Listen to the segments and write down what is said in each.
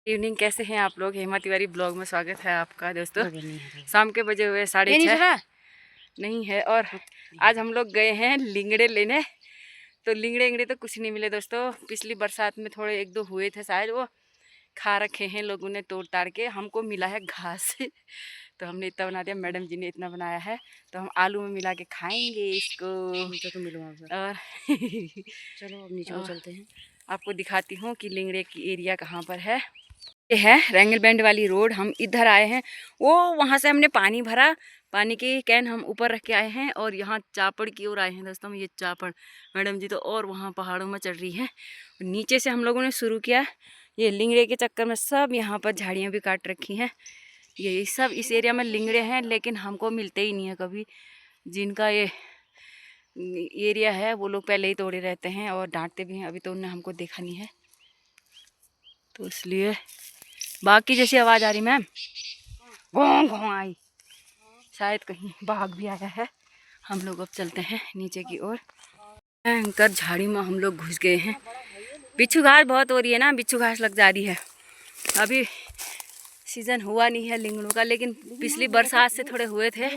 Evening, कैसे हैं आप लोग। हेमा तिवारी ब्लॉग में स्वागत है आपका दोस्तों। शाम के बजे हुए 6:30 नहीं है और आज हम लोग गए हैं लिंगड़े लेने। तो लिंगड़े तो कुछ नहीं मिले दोस्तों। पिछली बरसात में थोड़े एक दो हुए थे शायद, वो खा रखे हैं लोगों ने तोड़ ताड़ के। हमको मिला है घास तो हमने इतना बना दिया, मैडम जी ने इतना बनाया है तो हम आलू में मिला के खाएंगे इसको। तो मिलो और चलो अब नीचे चलते हैं, आपको दिखाती हूँ कि लिंगड़े की एरिया कहाँ पर है। ये है रेंगल बैंड वाली रोड। हम इधर आए हैं, वो वहाँ से हमने पानी भरा, पानी की कैन हम ऊपर रख के आए हैं और यहाँ चापड़ की ओर आए हैं दोस्तों। ये चापड़ मैडम जी तो और वहाँ पहाड़ों में चढ़ रही हैं। नीचे से हम लोगों ने शुरू किया। ये लिंगड़े के चक्कर में सब यहाँ पर झाड़ियाँ भी काट रखी हैं। ये सब इस एरिया में लिंगड़े हैं, लेकिन हमको मिलते ही नहीं है कभी। जिनका ये एरिया है वो लोग पहले ही तोड़े रहते हैं और डांटते भी हैं। अभी तो उन्हें हमको देखा नहीं है, तो इसलिए बाकी जैसी आवाज़ आ रही मैम, घों घों आई, शायद कहीं बाघ भी आया है। हम लोग अब चलते हैं नीचे की ओर। भयंकर झाड़ी में हम लोग घुस गए हैं। बिच्छू घास बहुत हो रही है ना, बिच्छू घास लग जा रही है। अभी सीजन हुआ नहीं है लिंगड़ों का, लेकिन पिछली बरसात से थोड़े हुए थे।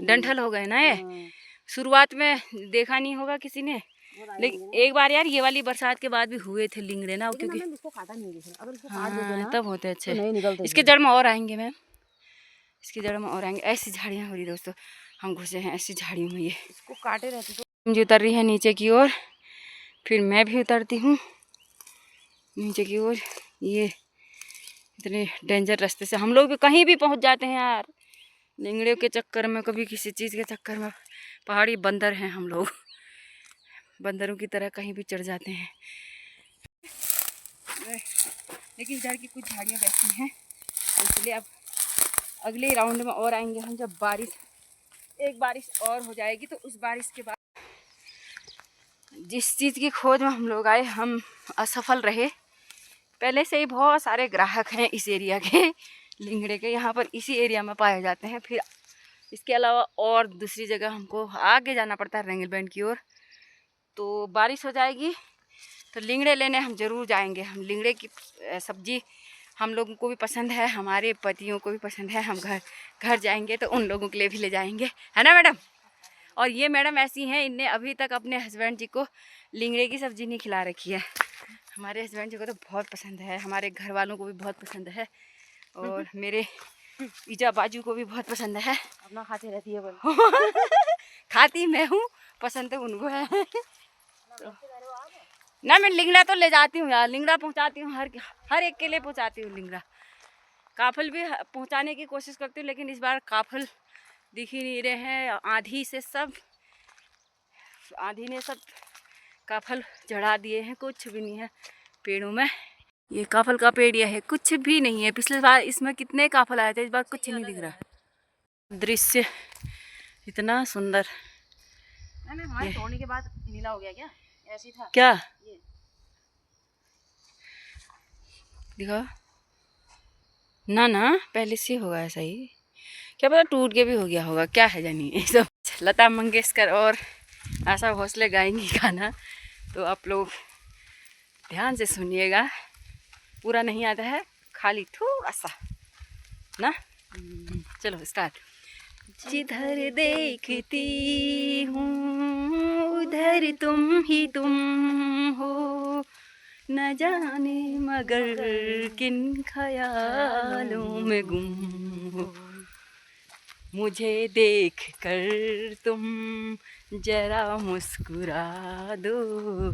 डंठल हो गए ना ये। शुरुआत में देखा नहीं होगा किसी ने, लेकिन एक बार यार ये वाली बरसात के बाद भी हुए थे लिंगड़े ना, क्योंकि तब होते अच्छे। इसके जड़ में और आएंगे मैम, इसकी जड़ में और आएंगे। ऐसी झाड़ियाँ हो रही दोस्तों, हम घुसे हैं ऐसी झाड़ियों में। ये इसको काटे रहते तो जी उतर रही है नीचे की ओर, फिर मैं भी उतरती हूँ नीचे की ओर। ये इतने डेंजर रास्ते से हम लोग भी कहीं भी पहुँच जाते हैं यार, लिंगड़े के चक्कर में, कभी किसी चीज़ के चक्कर में। पहाड़ी बंदर हैं हम लोग, बंदरों की तरह कहीं भी चढ़ जाते हैं। लेकिन इधर की कुछ झाड़ियाँ बैठी हैं, इसलिए अब अगले राउंड में और आएंगे हम, जब बारिश, एक बारिश और हो जाएगी तो उस बारिश के बाद। जिस चीज़ की खोज में हम लोग आए हम असफल रहे। पहले से ही बहुत सारे ग्राहक हैं इस एरिया के, लिंगड़े के, यहाँ पर इसी एरिया में पाए जाते हैं। फिर इसके अलावा और दूसरी जगह हमको आगे जाना पड़ता है रेंगल बैंड की ओर। तो बारिश हो जाएगी तो लिंगड़े लेने हम ज़रूर जाएंगे। हम लिंगड़े की सब्ज़ी हम लोगों को भी पसंद है, हमारे पतियों को भी पसंद है। हम घर जाएंगे तो उन लोगों के लिए भी ले जाएंगे, है ना मैडम। और ये मैडम ऐसी हैं, इनने अभी तक अपने हस्बैंड जी को लिंगड़े की सब्ज़ी नहीं खिला रखी है। हमारे हस्बैंड जी को तो बहुत पसंद है, हमारे घर वालों को भी बहुत पसंद है, और मेरे ईजा बाजू को भी बहुत पसंद है। अपना खाती रहती है बोल खाती मैं हूँ, पसंद तो उनको है। तो ना मैं लिंगड़ा तो ले जाती हूँ यार, लिंगड़ा पहुँचाती हूँ, हर एक के लिए पहुँचाती हूँ लिंगड़ा। काफल भी पहुँचाने की कोशिश करती हूँ, लेकिन इस बार काफल दिख ही नहीं रहे हैं। आंधी ने सब काफल चढ़ा दिए हैं, कुछ भी नहीं है पेड़ों में। ये काफल का पेड़ यह है, कुछ भी नहीं है। पिछले बार इसमें कितने काफल आए थे, इस बार कुछ नहीं दिख रहा। दृश्य इतना सुंदर। हमारे तोड़ने के बाद नीला हो गया क्या? ऐसी था क्या? दिखा ना ना, पहले से होगा ऐसा ही, क्या पता टूट के भी हो गया होगा, क्या है जानिए सब। लता मंगेशकर और आशा भोसले गाएंगी गाना, तो आप लोग ध्यान से सुनिएगा। पूरा नहीं आता है, खाली थोड़ा सा ना। चलो स्टार्ट। जिधर देखती हूँ उधर तुम ही तुम हो, न जाने मगर किन ख्यालों में गुम हो। मुझे देख कर तुम जरा मुस्कुरा दो,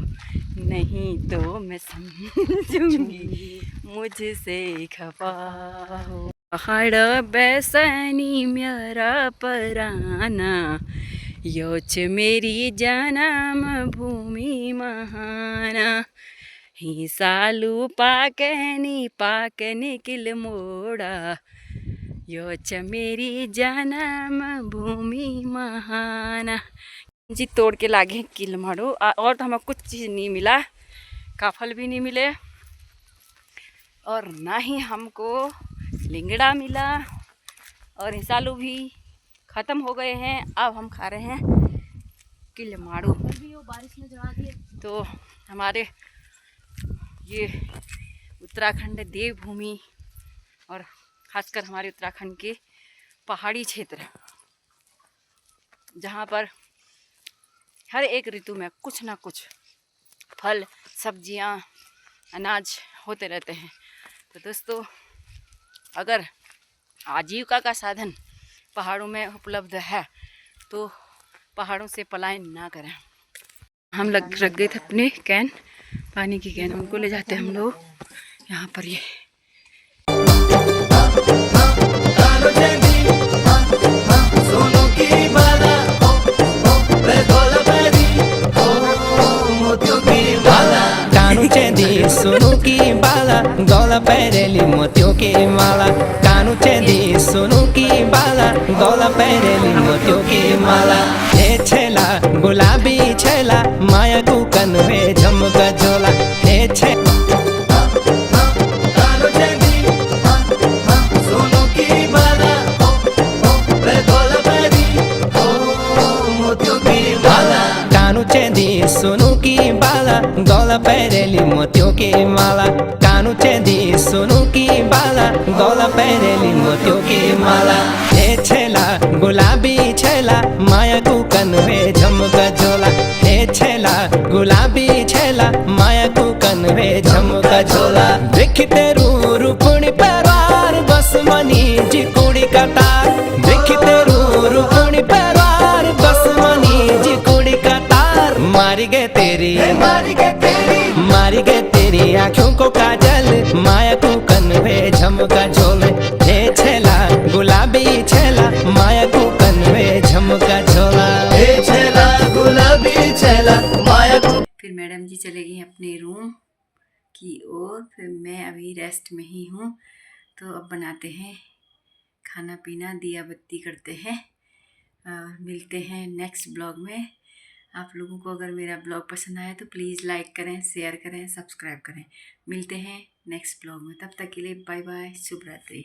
नहीं तो मैं समझूंगी मुझसे खफा हो। पहाड़ बैसनी म्यारा पराना, योच मेरी जन्म भूमि महाना। ही सालू पाकनी किल मोड़ा, योच मेरी जन्म भूमि महाना। जी तोड़ के लागे किल मारो। और तो हमें कुछ चीज़ नहीं मिला, काफल भी नहीं मिले और ना ही हमको लिंगड़ा मिला, और हिसालू भी ख़त्म हो गए हैं। अब हम खा रहे हैं किल मारू। बारिश में जला दिए तो हमारे ये उत्तराखंड देवभूमि और खासकर हमारे उत्तराखंड के पहाड़ी क्षेत्र, जहाँ पर हर एक ऋतु में कुछ ना कुछ फल, सब्जियाँ, अनाज होते रहते हैं। तो दोस्तों, अगर आजीविका का साधन पहाड़ों में उपलब्ध है तो पहाड़ों से पलायन ना करें। हम रख गए थे अपने कैन, पानी की कैन, उनको ले जाते हम लोग यहाँ पर। ये सोनू की बाला, गला पैरेली मोतियों की माला। कानू चेंदी सोनू की बाला, गला पैरेली मोतियों की माला। हे छेला गुलाबी छेला, माया को कनवे झमका झोला। हे छे सोनू की बाला, गला पैरेली मोतियों की माला। कानू चेंदी सोनू की बाला, गला पैरेली मोतियों की माला। हे छेला गुलाबी छेला, माया को कनवे झमका झोला। हे छेला गुलाबी छेला, माया को कनवे झमका झोला। देखते रूपणी पैरवार, बस मनी जी कुड़ी का तार। देखते रूपणी पैरवार, बस मनी जी कुड़ी का तार। मारी गए तेरी, मारी गए तेरी आँखों को काजल, माया को कनवे झमका झोल। हे छेला गुलाबी छेला, माया को कनवे झमका झोला। हे छेला गुलाबी छेला, माया को। फिर मैडम जी चले गई अपने रूम की ओर, फिर मैं अभी रेस्ट में ही हूँ। तो अब बनाते हैं खाना पीना, दिया बत्ती करते हैं। मिलते हैं नेक्स्ट ब्लॉग में। आप लोगों को अगर मेरा ब्लॉग पसंद आया तो प्लीज़ लाइक करें, शेयर करें, सब्सक्राइब करें। मिलते हैं नेक्स्ट ब्लॉग में, तब तक के लिए बाय बाय, शुभ रात्रि।